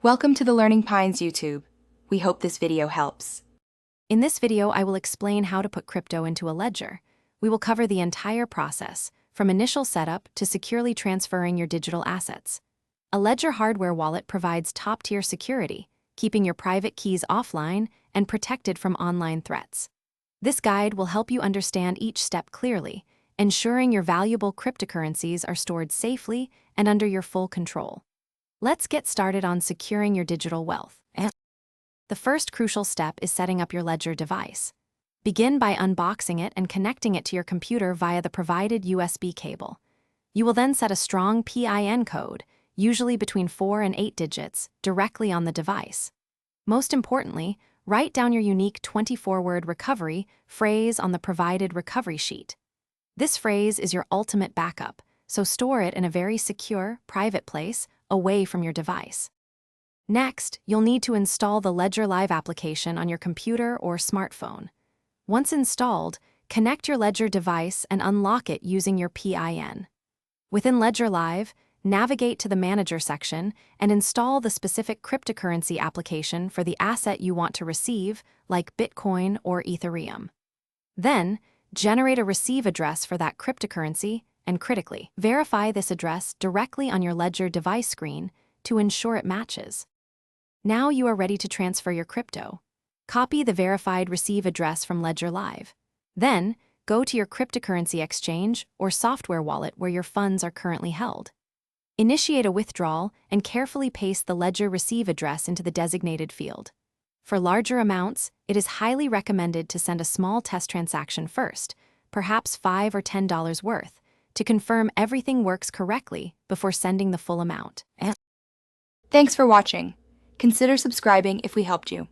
Welcome to the Learning Pines YouTube. We hope this video helps. In this video, I will explain how to put crypto into a ledger. We will cover the entire process, from initial setup to securely transferring your digital assets. A ledger hardware wallet provides top-tier security, keeping your private keys offline and protected from online threats. This guide will help you understand each step clearly, ensuring your valuable cryptocurrencies are stored safely and under your full control. Let's get started on securing your digital wealth. The first crucial step is setting up your ledger device. Begin by unboxing it and connecting it to your computer via the provided USB cable. You will then set a strong PIN code, usually between 4 and 8 digits, directly on the device. Most importantly, write down your unique 24-word recovery phrase on the provided recovery sheet. This phrase is your ultimate backup, so store it in a very secure, private place, away from your device. Next, you'll need to install the Ledger Live application on your computer or smartphone. Once installed, connect your Ledger device and unlock it using your PIN. Within Ledger Live, navigate to the Manager section and install the specific cryptocurrency application for the asset you want to receive, like Bitcoin or Ethereum. Then, generate a receive address for that cryptocurrency and, critically, verify this address directly on your Ledger device screen to ensure it matches. Now you are ready to transfer your crypto. Copy the verified receive address from Ledger Live. Then, go to your cryptocurrency exchange or software wallet where your funds are currently held. Initiate a withdrawal and carefully paste the Ledger receive address into the designated field. For larger amounts, it is highly recommended to send a small test transaction first, perhaps $5 or $10 worth, to confirm everything works correctly before sending the full amount. Thanks for watching. Consider subscribing if we helped you.